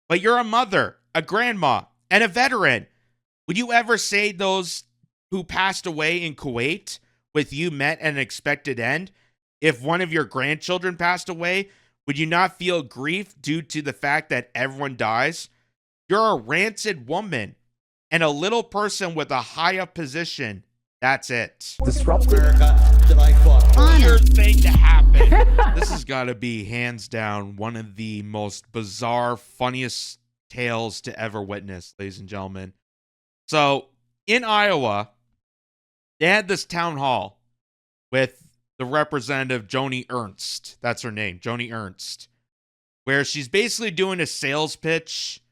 but you're a mother, a grandma, and a veteran. Would you ever say those who passed away in Kuwait with you met an expected end? If one of your grandchildren passed away, would you not feel grief due to the fact that everyone dies? You're a rancid woman and a little person with a high up position. That's it. Disruptive. America that I fought for. Weird thing to happen. This has got to be hands down one of the most bizarre, funniest tales to ever witness, ladies and gentlemen. So in Iowa, they had this town hall with the representative Joni Ernst. That's her name, Joni Ernst, where she's basically doing a sales pitch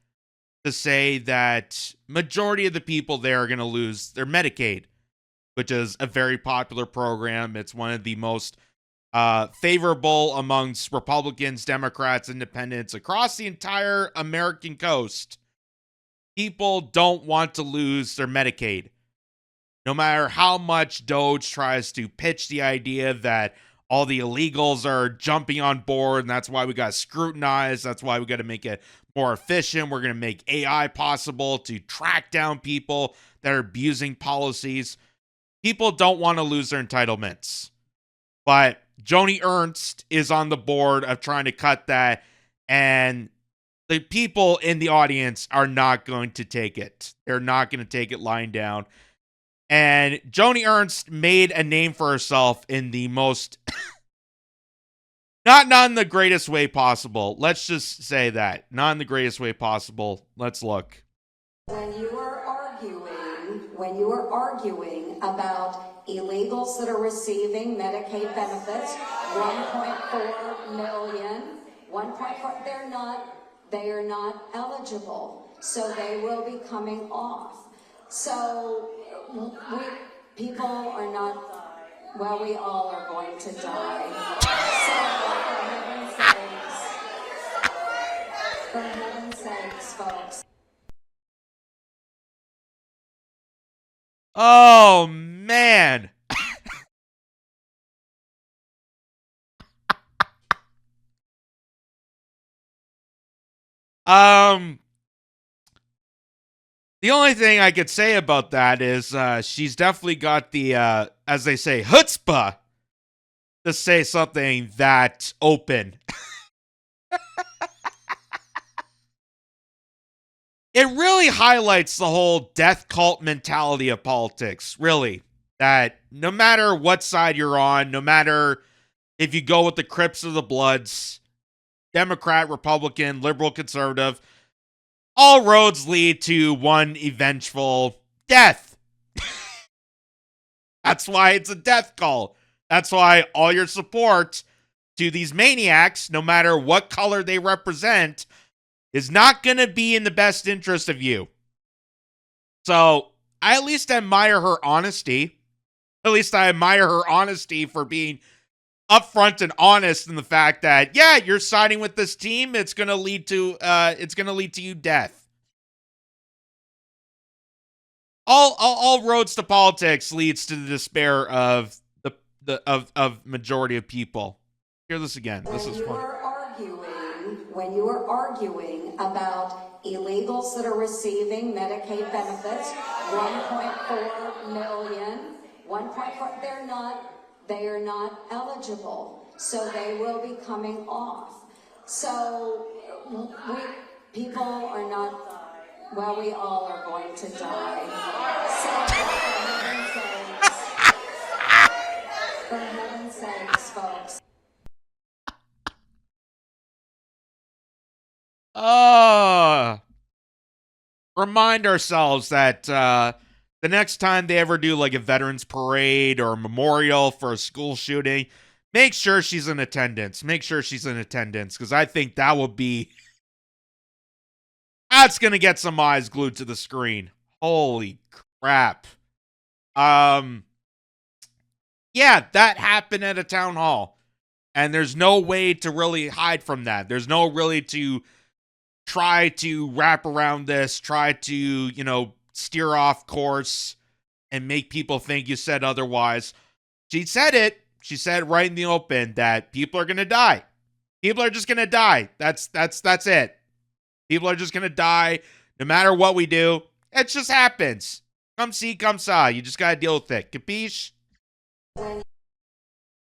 to say that majority of the people there are going to lose their Medicaid, which is a very popular program. It's one of the most favorable amongst Republicans, Democrats, Independents across the entire American coast. People don't want to lose their Medicaid. No matter how much Doge tries to pitch the idea that all the illegals are jumping on board, and that's why we got to scrutinize, that's why we got to make it more efficient, we're going to make AI possible to track down people that are abusing policies. People don't want to lose their entitlements. But Joni Ernst is on the board of trying to cut that, and the people in the audience are not going to take it. They're not going to take it lying down. And Joni Ernst made a name for herself in the most, not in the greatest way possible. Let's just say that. Not in the greatest way possible. Let's look. When you are arguing about illegals that are receiving Medicaid benefits, 1.4 million, 1.4, they are not eligible. So they will be coming off. So people are not, well, we all are going to die. So for heaven's sakes, folks. Oh, man. The only thing I could say about that is she's definitely got the, as they say, chutzpah to say something that open. It really highlights the whole death cult mentality of politics, really. That no matter what side you're on, no matter if you go with the Crips or the Bloods, Democrat, Republican, liberal, conservative, all roads lead to one eventual death. That's why it's a death call. That's why all your support to these maniacs, no matter what color they represent, is not going to be in the best interest of you. So I at least admire her honesty. At least I admire her honesty for being upfront and honest in the fact that, yeah, you're siding with this team. It's going to lead to you death. All roads to politics leads to the despair of the majority of people. Hear this again. This is fun. When you are arguing about illegals that are receiving Medicaid benefits, 1.4 million, 1.4, they are not eligible, so they will be coming off. So people are not, well, we all are going to die. So for heaven's sakes, folks. Remind ourselves that the next time they ever do like a veterans parade or a memorial for a school shooting, make sure she's in attendance. Make sure she's in attendance, because I think that will be, that's going to get some eyes glued to the screen. Holy crap. Yeah, that happened at a town hall. And there's no way to really hide from that. There's no really to try to wrap around this, try to, steer off course and make people think you said otherwise. She said it. She said right in the open that people are going to die. People are just going to die. That's it. People are just going to die no matter what we do. It just happens. Come see, come saw. You just got to deal with it. Capiche?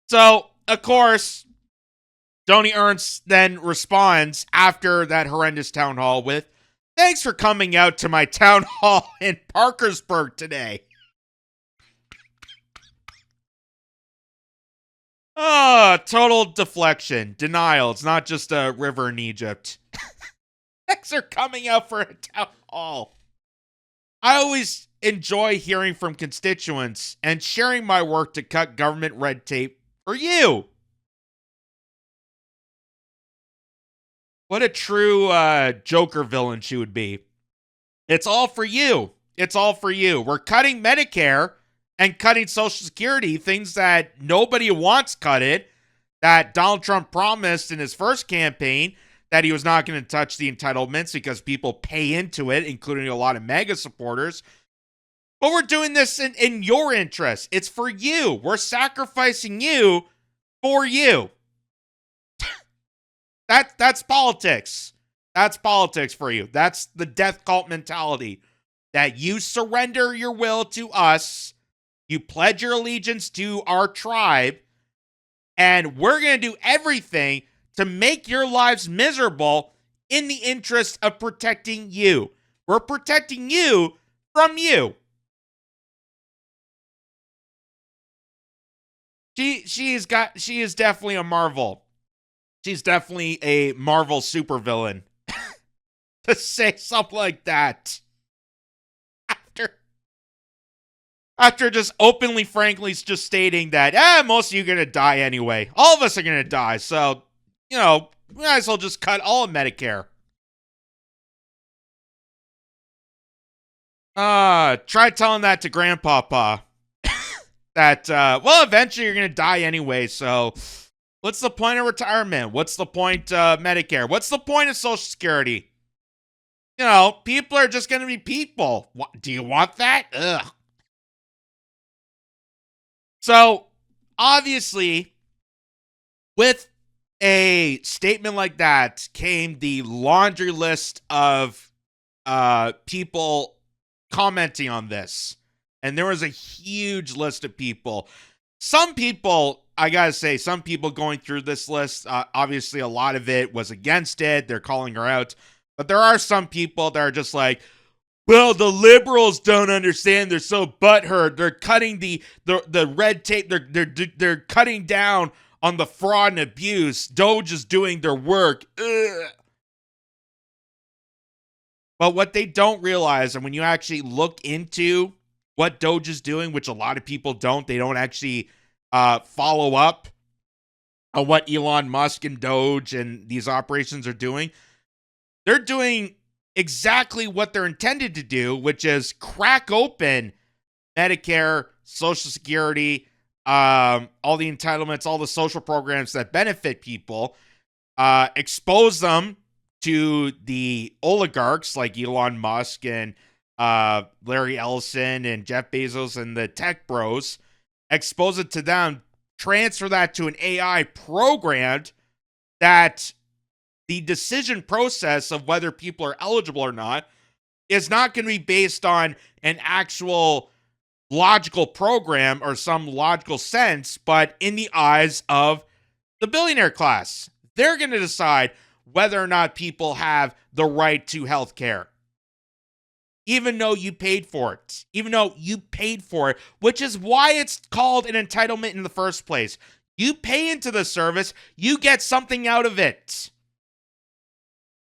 So, of course, Joni Ernst then responds after that horrendous town hall with, "Thanks for coming out to my town hall in Parkersburg today." Oh, total deflection. Denial. It's not just a river in Egypt. Thanks for coming out for a town hall. I always enjoy hearing from constituents and sharing my work to cut government red tape for you. What a true Joker villain she would be. It's all for you. It's all for you. We're cutting Medicare and cutting Social Security, things that nobody wants cutted, that Donald Trump promised in his first campaign that he was not going to touch the entitlements because people pay into it, including a lot of MAGA supporters. But we're doing this in your interest. It's for you. We're sacrificing you for you. That's politics. That's politics for you. That's the death cult mentality. That you surrender your will to us, you pledge your allegiance to our tribe, and we're going to do everything to make your lives miserable in the interest of protecting you. We're protecting you from you. She is definitely a Marvel. She's definitely a Marvel supervillain. To say something like that. After just openly, frankly, just stating that, most of you are going to die anyway. All of us are going to die. So, we might as well just cut all of Medicare. Try telling that to Grandpapa. That, eventually you're going to die anyway. So, what's the point of retirement? What's the point of Medicare? What's the point of Social Security? People are just going to be people. What, do you want that? Ugh. So, obviously, with a statement like that came the laundry list of people commenting on this. And there was a huge list of people. Some people, I gotta say, some people going through this list, obviously a lot of it was against it. They're calling her out. But there are some people that are just like, well, the liberals don't understand. They're so butthurt. They're cutting the red tape. They're cutting down on the fraud and abuse. Doge is doing their work. Ugh. But what they don't realize, and when you actually look into what Doge is doing, which a lot of people don't, they don't actually follow up on what Elon Musk and Doge and these operations are doing. They're doing exactly what they're intended to do, which is crack open Medicare, Social Security, all the entitlements, all the social programs that benefit people, expose them to the oligarchs like Elon Musk and Larry Ellison and Jeff Bezos and the tech bros, expose it to them, transfer that to an AI programmed that the decision process of whether people are eligible or not is not going to be based on an actual logical program or some logical sense, but in the eyes of the billionaire class. They're going to decide whether or not people have the right to health care. Even though you paid for it. Even though you paid for it, which is why it's called an entitlement in the first place. You pay into the service, you get something out of it.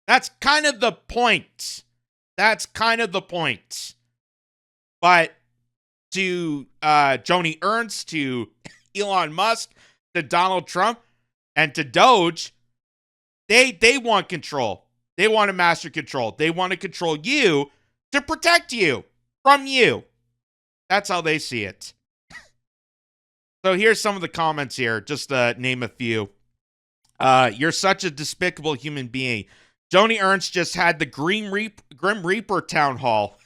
That's kind of the point. That's kind of the point. But to Joni Ernst, to Elon Musk, to Donald Trump, and to Doge, they want control. They want to master control. They want to control you to protect you from you. That's how they see it. So here's some of the comments here, just to name a few. You're such a despicable human being. Joni Ernst just had the Grim Reaper town hall.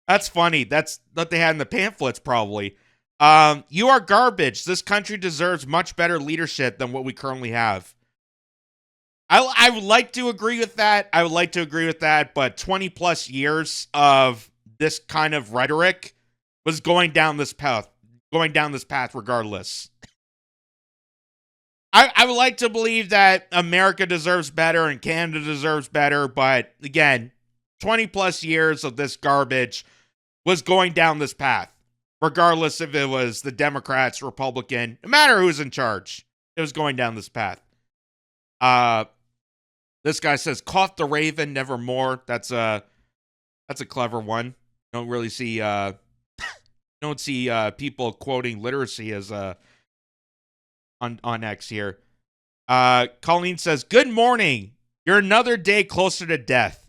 That's funny. That's what they had in the pamphlets, probably. You are garbage. This country deserves much better leadership than what we currently have. I would like to agree with that. I would like to agree with that, but 20 plus years of this kind of rhetoric was going down this path regardless. I would like to believe that America deserves better and Canada deserves better, but again, 20 plus years of this garbage was going down this path, regardless if it was the Democrats, Republican, no matter who's in charge, it was going down this path. This guy says, "Caught the Raven, nevermore." That's a clever one. Don't really see don't see people quoting literacy as on X here. Colleen says, "Good morning. You're another day closer to death."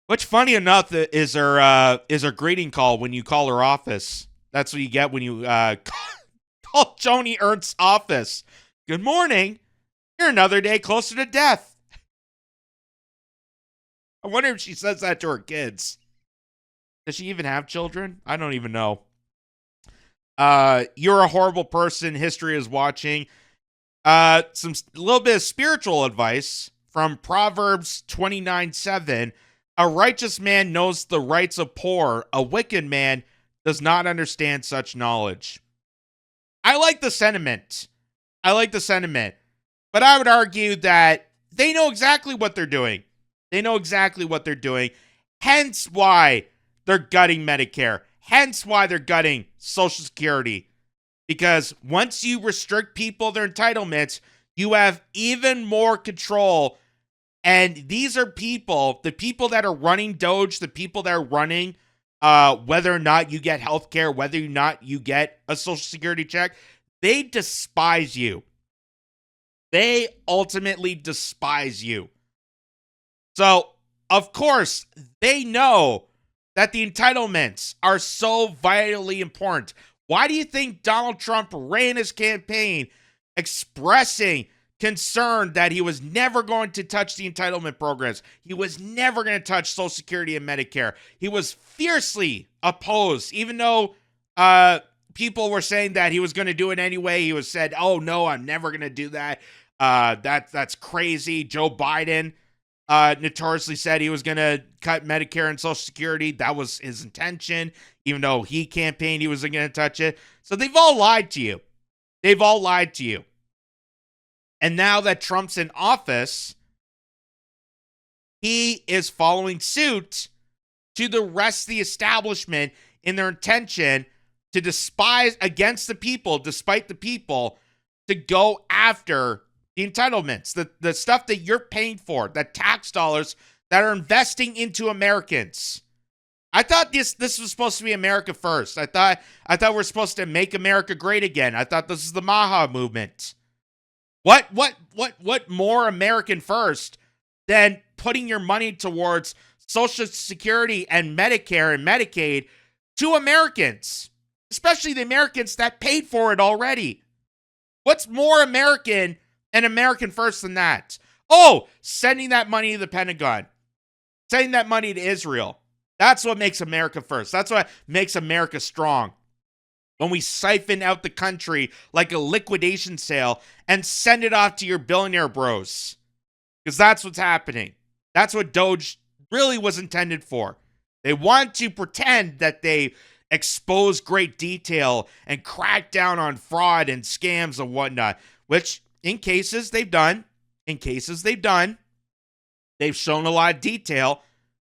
Which, funny enough, is her greeting call when you call her office. That's what you get when you call Joni Ernst's office. "Good morning. You're another day closer to death." I wonder if she says that to her kids. Does she even have children? I don't even know. You're a horrible person. History is watching. A little bit of spiritual advice from Proverbs 29:7. "A righteous man knows the rights of poor. A wicked man does not understand such knowledge." I like the sentiment. But I would argue that they know exactly what they're doing. Hence why they're gutting Medicare. Hence why they're gutting Social Security. Because once you restrict people their entitlements, you have even more control. And these are the people that are running Doge, the people that are running whether or not you get health care, whether or not you get a Social Security check, they despise you. They ultimately despise you. So, of course, they know that the entitlements are so vitally important. Why do you think Donald Trump ran his campaign expressing concern that he was never going to touch the entitlement programs? He was never going to touch Social Security and Medicare. He was fiercely opposed, even though people were saying that he was going to do it anyway. He was said, "Oh no, I'm never going to do that. That's crazy." Joe Biden notoriously said he was going to cut Medicare and Social Security. That was his intention, even though he campaigned he wasn't going to touch it. So they've all lied to you. And now that Trump's in office, he is following suit to the rest of the establishment in their intention to despise against the people, despite the people, to go after the entitlements, the stuff that you're paying for, the tax dollars that are investing into Americans. I thought this was supposed to be America first. I thought we're supposed to make America great again. I thought this is the Maha movement. What more American first than putting your money towards Social Security and Medicare and Medicaid to Americans, especially the Americans that paid for it already? What's more American and American first than that? Oh, sending that money to the Pentagon, sending that money to Israel. That's what makes America first. That's what makes America strong. When we siphon out the country like a liquidation sale and send it off to your billionaire bros. Because that's what's happening. That's what Doge really was intended for. They want to pretend that they expose great detail and crack down on fraud and scams and whatnot, which in cases they've done. They've shown a lot of detail,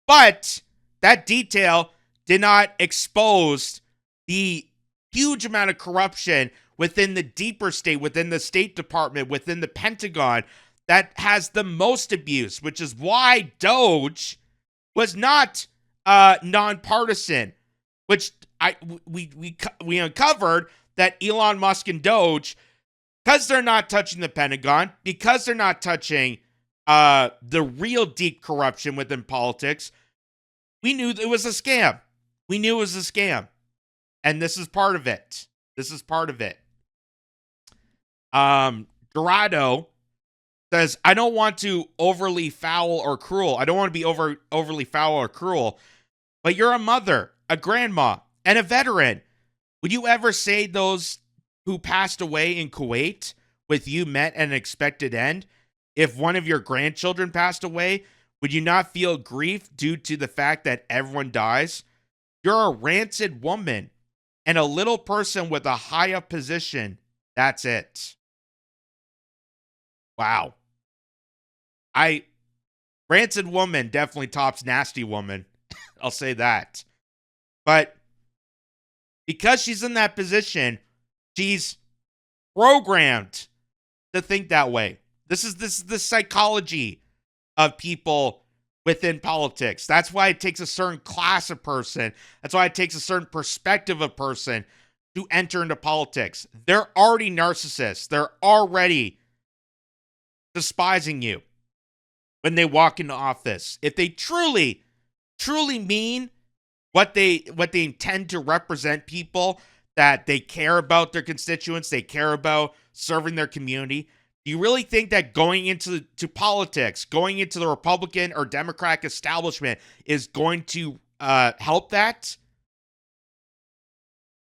but that detail did not expose the huge amount of corruption within the deeper state, within the State Department, within the Pentagon, that has the most abuse, which is why Doge was not nonpartisan, which we uncovered that Elon Musk and Doge, because they're not touching the Pentagon, because they're not touching the real deep corruption within politics, we knew it was a scam. And this is part of it. Dorado says, "I don't want to overly foul or cruel. I don't want to be overly foul or cruel, but you're a mother, a grandma, and a veteran. Would you ever say those who passed away in Kuwait with you met an expected end, if one of your grandchildren passed away, would you not feel grief due to the fact that everyone dies? You're a rancid woman and a little person with a high up position. That's it. Wow. Rancid woman definitely tops nasty woman. I'll say that. But because she's in that position, she's programmed to think that way. This is the psychology of people within politics. That's why it takes a certain class of person. That's why it takes a certain perspective of person to enter into politics. They're already narcissists. They're already despising you when they walk into office. If they truly mean what they intend to represent people, that they care about their constituents, they care about serving their community, do you really think that going into politics, going into the Republican or Democratic establishment is going to help that?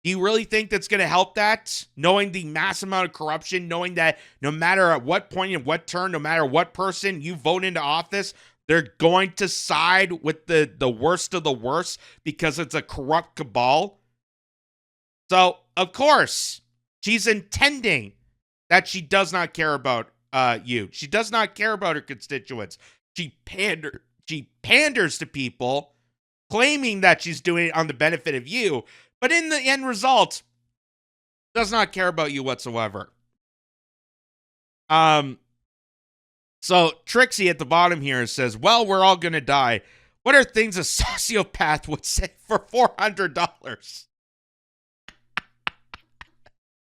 Do you really think that's going to help that? Knowing the mass amount of corruption, knowing that no matter at what point and what turn, no matter what person you vote into office, they're going to side with the worst of the worst because it's a corrupt cabal. So, of course, she's intending that she does not care about you. She does not care about her constituents. She panders to people, claiming that she's doing it on the benefit of you, but in the end result, does not care about you whatsoever. So Trixie at the bottom here says, well, we're all going to die. What are things a sociopath would say for $400?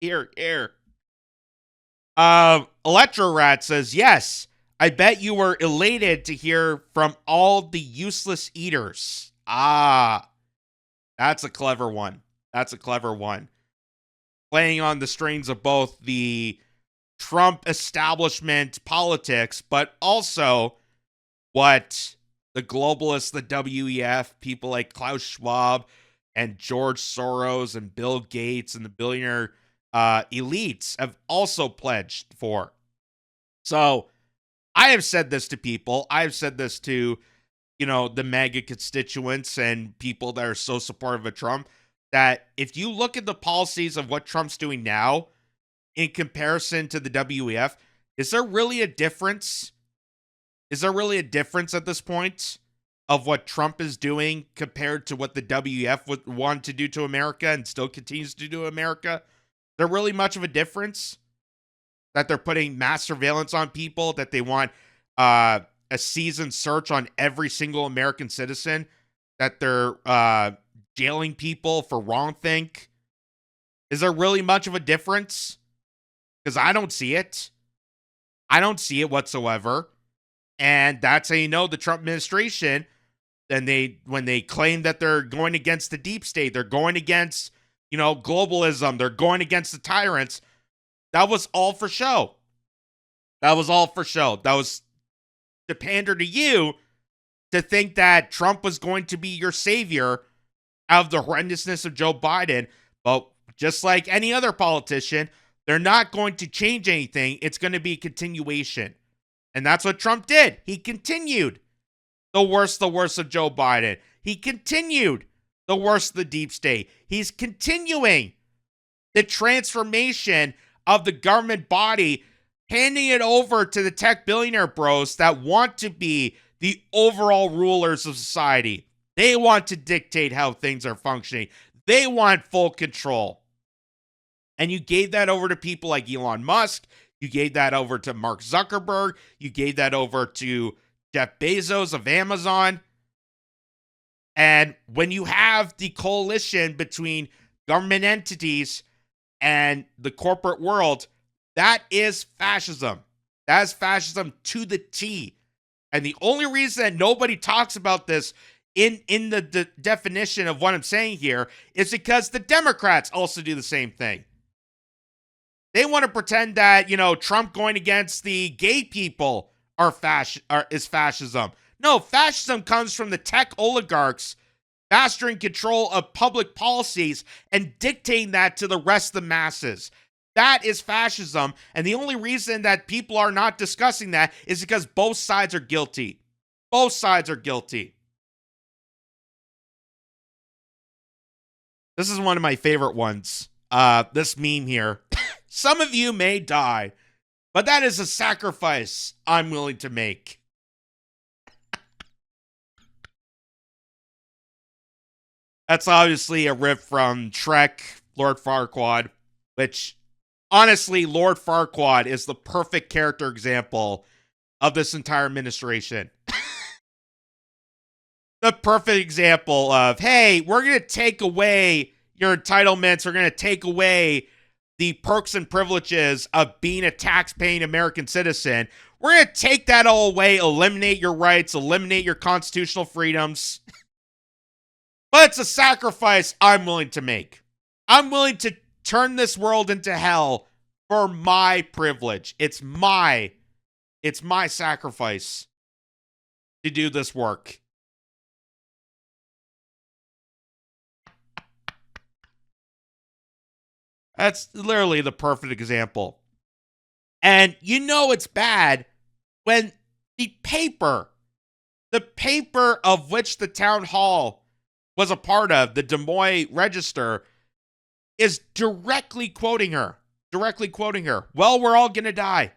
Here. Electro Rat says, yes, I bet you were elated to hear from all the useless eaters. Ah, that's a clever one. Playing on the strings of both the Trump establishment politics, but also what the globalists, the WEF, people like Klaus Schwab and George Soros and Bill Gates and the billionaire elites have also pledged for. So I have said this to people. I've said this to, the MAGA constituents and people that are so supportive of Trump, that if you look at the policies of what Trump's doing now in comparison to the WEF, is there really a difference? Is there really a difference at this point of what Trump is doing compared to what the WEF would want to do to America and still continues to do to America? Is there really much of a difference? That they're putting mass surveillance on people, that they want a seasoned search on every single American citizen, that they're jailing people for wrongthink? Is there really much of a difference? Because I don't see it. I don't see it whatsoever. And that's how you know the Trump administration, when they claim that they're going against the deep state, they're going against, globalism, they're going against the tyrants. That was all for show. That was to pander to you, to think that Trump was going to be your savior out of the horrendousness of Joe Biden. But just like any other politician, they're not going to change anything. It's going to be a continuation. And that's what Trump did. He continued the worst of Joe Biden. He continued the worst of the deep state. He's continuing the transformation of the government body, handing it over to the tech billionaire bros that want to be the overall rulers of society. They want to dictate how things are functioning. They want full control. And you gave that over to people like Elon Musk. You gave that over to Mark Zuckerberg. You gave that over to Jeff Bezos of Amazon. And when you have the coalition between government entities and the corporate world, that is fascism. That is fascism to the T. And the only reason that nobody talks about this in the definition of what I'm saying here is because the Democrats also do the same thing. They want to pretend that, Trump going against the gay people is fascism. No, fascism comes from the tech oligarchs mastering control of public policies and dictating that to the rest of the masses. That is fascism. And the only reason that people are not discussing that is because both sides are guilty. Both sides are guilty. This is one of my favorite ones. This meme here. Some of you may die, but that is a sacrifice I'm willing to make. That's obviously a riff from Shrek, Lord Farquaad, which, honestly, Lord Farquaad is the perfect character example of this entire administration. The perfect example of, hey, we're going to take away your entitlements. We're going to take away the perks and privileges of being a tax-paying American citizen. We're going to take that all away, eliminate your rights, eliminate your constitutional freedoms. But it's a sacrifice I'm willing to make. I'm willing to turn this world into hell for my privilege. It's my sacrifice to do this work. That's literally the perfect example. And you know it's bad when the paper of which the town hall was a part of, the Des Moines Register, is directly quoting her. Well, we're all going to die.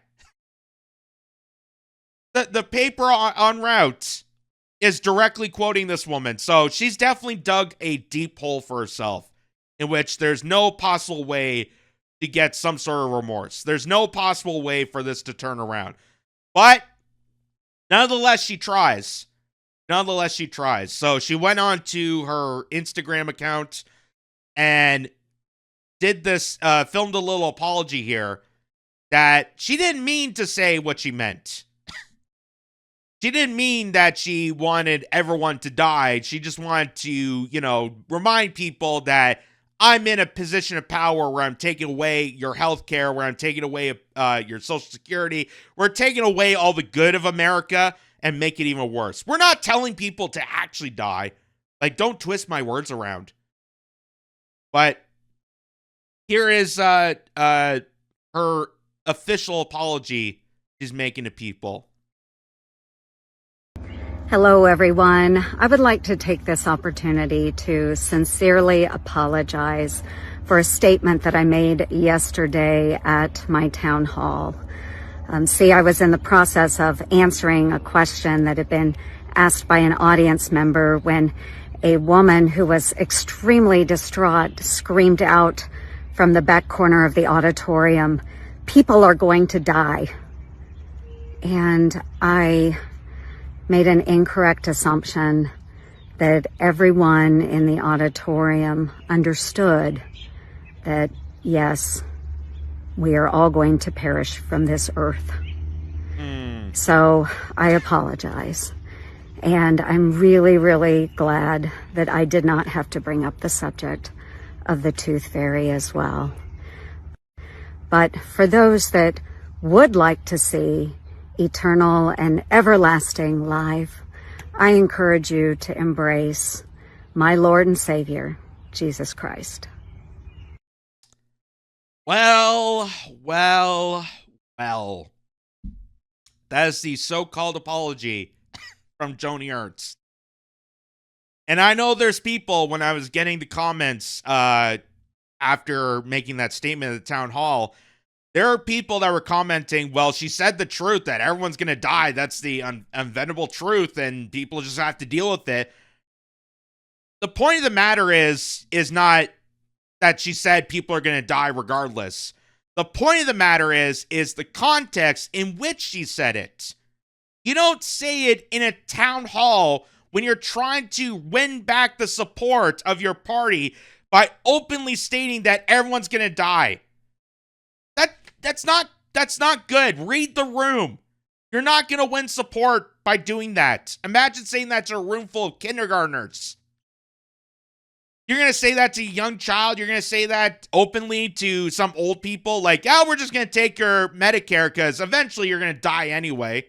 The paper en route is directly quoting this woman. So she's definitely dug a deep hole for herself in which there's no possible way to get some sort of remorse. There's no possible way for this to turn around. But nonetheless, she tries. So she went on to her Instagram account and did this, filmed a little apology here that she didn't mean to say what she meant. She didn't mean that she wanted everyone to die. She just wanted to, remind people that I'm in a position of power where I'm taking away your health care, where I'm taking away your Social Security. We're taking away all the good of America and make it even worse. We're not telling people to actually die. Like, don't twist my words around. But here is her official apology she's making to people. Hello, everyone. I would like to take this opportunity to sincerely apologize for a statement that I made yesterday at my town hall. I was in the process of answering a question that had been asked by an audience member when a woman who was extremely distraught screamed out from the back corner of the auditorium, "People are going to die." And I made an incorrect assumption that everyone in the auditorium understood that, yes, we are all going to perish from this earth. So I apologize. And I'm really, really glad that I did not have to bring up the subject of the tooth fairy as well. But for those that would like to see eternal and everlasting life, I encourage you to embrace my Lord and Savior, Jesus Christ. Well. That is the so-called apology from Joni Ernst. And I know there's people, when I was getting the comments after making that statement at the town hall, there are people that were commenting, well, she said the truth that everyone's going to die. That's the unvenable truth, and people just have to deal with it. The point of the matter is not that she said people are going to die regardless. The point of the matter is the context in which she said it. You don't say it in a town hall when you're trying to win back the support of your party by openly stating that everyone's going to die. That's not good. Read the room. You're not going to win support by doing that. Imagine saying that to a room full of kindergartners. You're going to say that to a young child. You're going to say that openly to some old people. Like, oh, we're just going to take your Medicare because eventually you're going to die anyway.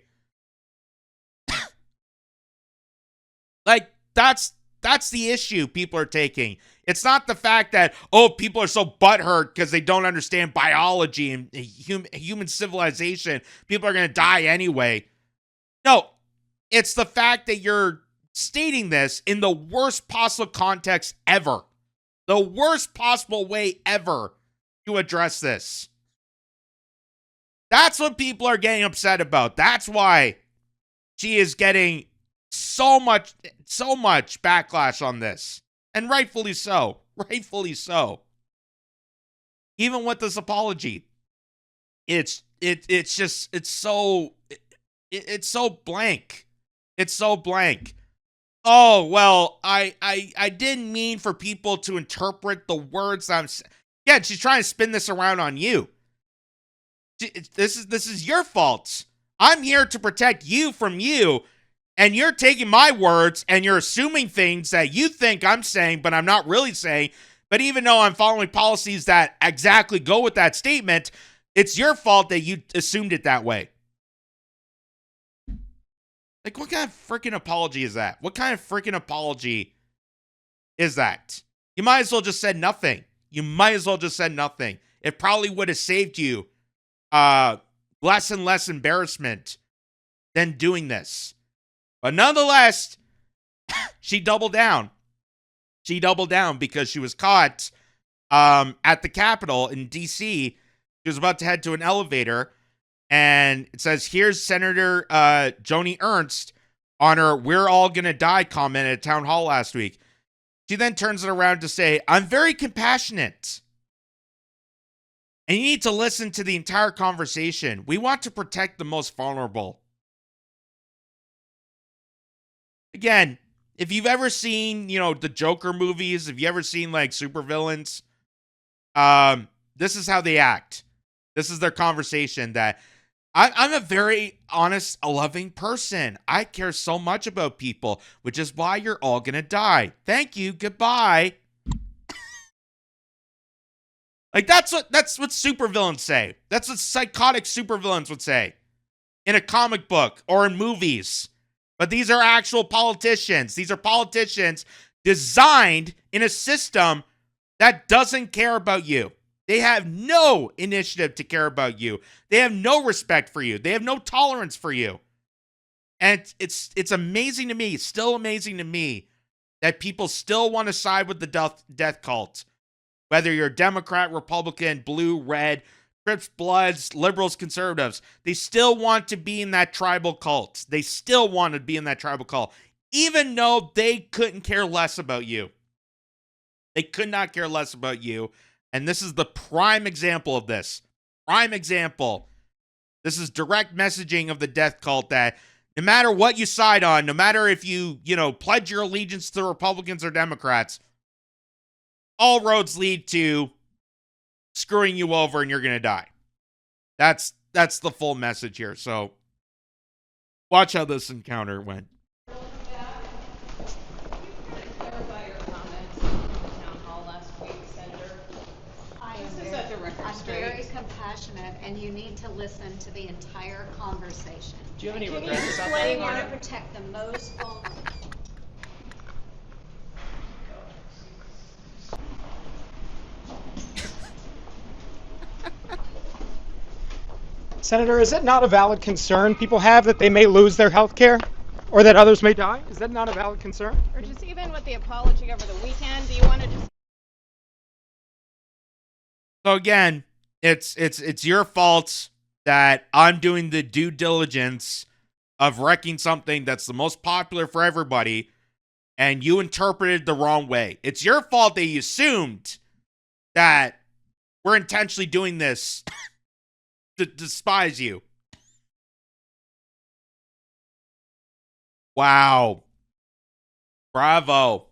Like, that's that's the issue people are taking. It's not the fact that, oh, people are so butthurt because they don't understand biology and human civilization. People are going to die anyway. No, it's the fact that you're stating this in the worst possible context ever. The worst possible way ever to address this. That's what people are getting upset about. That's why she is getting so much backlash on this. And rightfully so. Rightfully so. Even with this apology. It's so blank. It's so blank. Oh, well, I didn't mean for people to interpret the words I'm saying. Yeah, she's trying to spin this around on you. This is your fault. I'm here to protect you from you, and you're taking my words and you're assuming things that you think I'm saying, but I'm not really saying. But even though I'm following policies that exactly go with that statement, it's your fault that you assumed it that way. Like, what kind of freaking apology is that? What kind of freaking apology is that? You might as well just said nothing. You might as well just said nothing. It probably would have saved you less and less embarrassment than doing this. But nonetheless, she doubled down. She doubled down because she was caught at the Capitol in D.C. She was about to head to an elevator, and it says, here's Senator Joni Ernst on her "we're all gonna die" comment at a town hall last week. She then turns it around to say, I'm very compassionate. And you need to listen to the entire conversation. We want to protect the most vulnerable. Again, if you've ever seen, the Joker movies, if you ever seen like supervillains, this is how they act. This is their conversation that I'm a very honest, loving person. I care so much about people, which is why you're all going to die. Thank you. Goodbye. Like, that's what supervillains say. That's what psychotic supervillains would say in a comic book or in movies. But these are actual politicians. These are politicians designed in a system that doesn't care about you. They have no initiative to care about you. They have no respect for you. They have no tolerance for you. And it's amazing to me, still amazing to me, that people still want to side with the death cult. Whether you're Democrat, Republican, blue, red, Crips, Bloods, liberals, conservatives, they still want to be in that tribal cult. They still want to be in that tribal cult, even though they couldn't care less about you. They could not care less about you. And this is the prime example of this. Prime example. This is direct messaging of the death cult that no matter what you side on, no matter if you pledge your allegiance to Republicans or Democrats, all roads lead to screwing you over and you're going to die. That's the full message here. So watch how this encounter went. I'm very compassionate, and you need to listen to the entire conversation. Do you have any Can regrets you about explain that? how to protect the most vulnerable? Senator, is it not a valid concern people have that they may lose their health care or that others may die? Is that not a valid concern? Or just even with the apology over the weekend, do you want to just... So again, it's your fault that I'm doing the due diligence of wrecking something that's the most popular for everybody, and you interpreted the wrong way. It's your fault that you assumed that we're intentionally doing this to despise you. Wow. Bravo.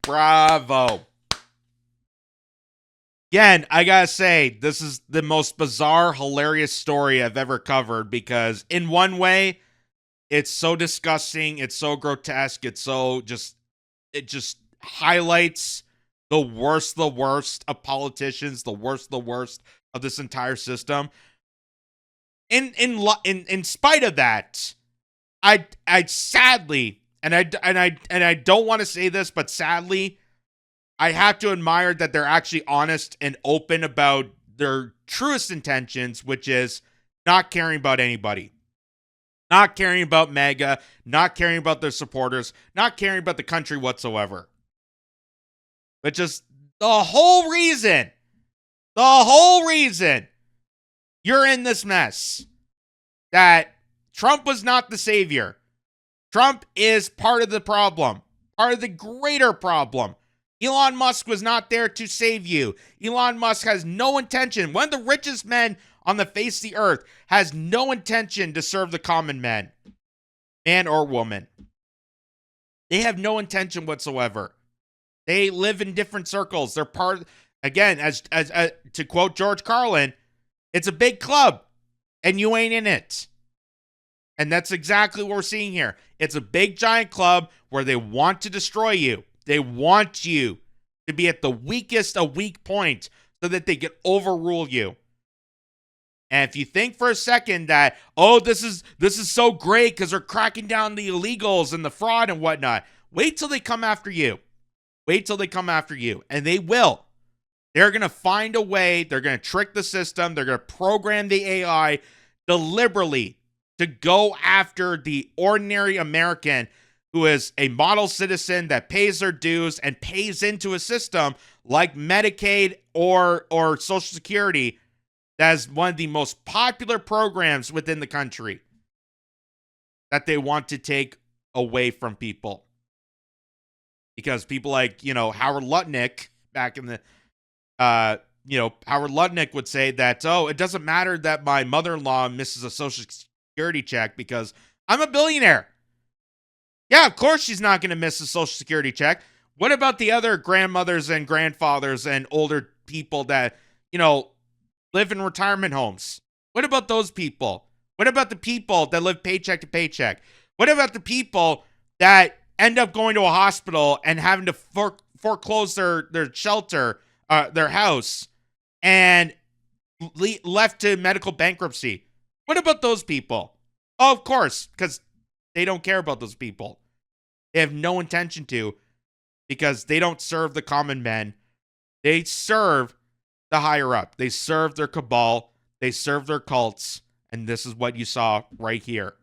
Bravo. Again, I gotta say, this is the most bizarre, hilarious story I've ever covered because in one way, it's so disgusting, it's so grotesque, it just highlights the worst of politicians, the worst of this entire system. In spite of that, I sadly and I don't want to say this, but sadly, I have to admire that they're actually honest and open about their truest intentions, which is not caring about anybody. Not caring about MAGA, not caring about their supporters, not caring about the country whatsoever. But just the whole reason you're in this mess, that Trump was not the savior. Trump is part of the problem, part of the greater problem. Elon Musk was not there to save you. Elon Musk has no intention. One of the richest men on the face of the earth has no intention to serve the common man or woman. They have no intention whatsoever. They live in different circles. They're part, again, as to quote George Carlin, it's a big club and you ain't in it. And that's exactly what we're seeing here. It's a big giant club where they want to destroy you. They want you to be at the weakest, a weak point, so that they can overrule you. And if you think for a second that, oh, this is so great because they're cracking down the illegals and the fraud and whatnot, wait till they come after you. Wait till they come after you. And they will. They're going to find a way. They're going to trick the system. They're going to program the AI deliberately to go after the ordinary American who is a model citizen that pays their dues and pays into a system like Medicaid or Social Security that is one of the most popular programs within the country that they want to take away from people. Because people like, Howard Lutnick back in the, Howard Lutnick would say that, oh, it doesn't matter that my mother-in-law misses a Social Security check because I'm a billionaire. Yeah, of course she's not going to miss a Social Security check. What about the other grandmothers and grandfathers and older people that, live in retirement homes? What about those people? What about the people that live paycheck to paycheck? What about the people that end up going to a hospital and having to foreclose their shelter, their house, and left to medical bankruptcy? What about those people? Oh, of course, because they don't care about those people. They have no intention to, because they don't serve the common men. They serve the higher up. They serve their cabal. They serve their cults. And this is what you saw right here.